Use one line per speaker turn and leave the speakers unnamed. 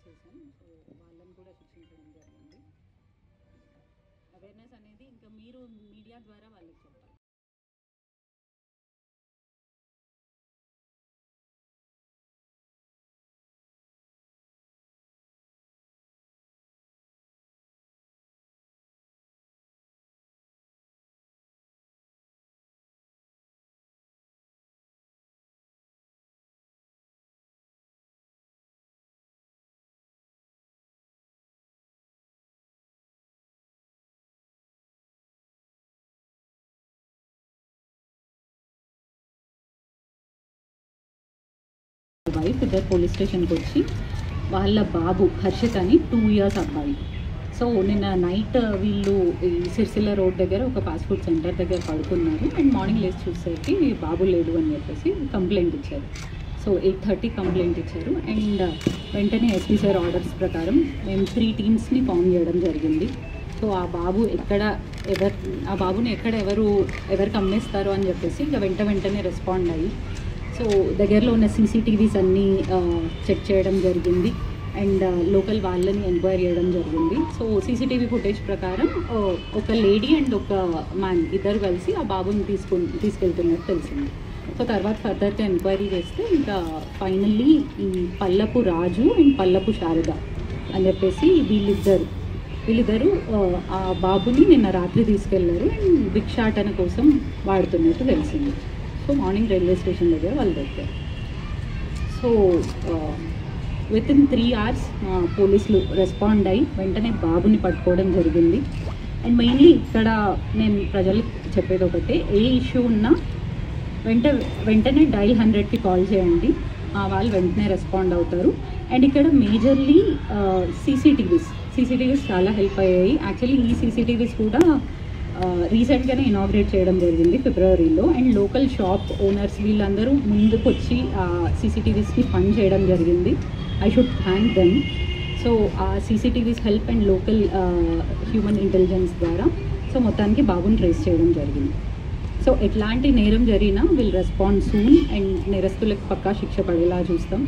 చేసాం. సో వాళ్ళని కూడా శిక్షించడం జరిగింది. అవేర్నెస్ అనేది ఇంకా మీరు మీడియా ద్వారా వాళ్ళకి చెప్పాలి. వైఫ్ ఇద్దరు పోలీస్ స్టేషన్కి వచ్చి వాళ్ళ బాబు హర్షిత్ అని 2 years అబ్బాయి. సో నిన్న నైట్ వీళ్ళు ఈ సిరిసిల్ల రోడ్ దగ్గర ఒక ఫాస్ట్ ఫుడ్ సెంటర్ దగ్గర పడుకున్నారు. అండ్ మార్నింగ్ లేచి చూసేసరికి బాబు లేడు అని చెప్పేసి కంప్లైంట్ ఇచ్చారు. సో 8:30 కంప్లైంట్ ఇచ్చారు. అండ్ వెంటనే ఎస్పీ సార్ ఆర్డర్స్ ప్రకారం మేము 3 teamsని ఫామ్ చేయడం జరిగింది. సో ఆ బాబుని ఎవరికి అమ్మేస్తారు అని చెప్పేసి ఇంకా వెంటనే రెస్పాండ్ అయ్యి సో దగ్గరలో ఉన్న సీసీటీవీస్ అన్నీ చెక్ చేయడం జరిగింది. అండ్ లోకల్ వాళ్ళని ఎంక్వైరీ చేయడం జరిగింది. సో సీసీటీవీ ఫుటేజ్ ప్రకారం ఒక లేడీ అండ్ ఒక మ్యాన్ ఇద్దరు కలిసి ఆ బాబుని తీసుకెళ్తున్నట్టు తెలిసింది. సో తర్వాత ఫర్దర్గా ఎంక్వైరీ చేస్తే ఇంకా ఫైనల్లీ ఈ పల్లపు రాజు అండ్ పల్లపు శారద అని చెప్పేసి వీళ్ళిద్దరు ఆ బాబుని నిన్న రాత్రి తీసుకెళ్లారు అండ్ భిక్షాటన కోసం వాడుతున్నట్టు తెలిసింది. సో మార్నింగ్ రైల్వే స్టేషన్ దగ్గర వాళ్ళు దగ్గర. సో వితిన్ 3 hours పోలీసులు రెస్పాండ్ అయ్యి వెంటనే బాబుని పట్టుకోవడం జరిగింది. అండ్ మెయిన్లీ ఇక్కడ నేను ప్రజలకు చెప్పేది ఒకటే, ఏ ఇష్యూ ఉన్నా వెంటనే డైల్ 100కి కాల్ చేయండి, వాళ్ళు వెంటనే రెస్పాండ్ అవుతారు. అండ్ ఇక్కడ మేజర్లీ సీసీటీవీస్ చాలా హెల్ప్ అయ్యాయి. యాక్చువల్లీ ఈ సీసీటీవీస్ కూడా రీసెంట్గానే ఇనాగ్రేట్ చేయడం జరిగింది ఫిబ్రవరిలో. అండ్ లోకల్ షాప్ ఓనర్స్ వీళ్ళందరూ ముందుకు వచ్చి సీసీటీవీస్ని ఫండ్ చేయడం జరిగింది. I should thank them. So ఆ CCTVs help and local human intelligence ద్వారా సో మొత్తానికి బాబుని ట్రేస్ చేయడం జరిగింది. సో ఎట్లాంటి నేరం జరిగినా విల్ రెస్పాండ్ సూన్ అండ్ నేరస్తులకు పక్కా శిక్ష పడేలా చూస్తాం.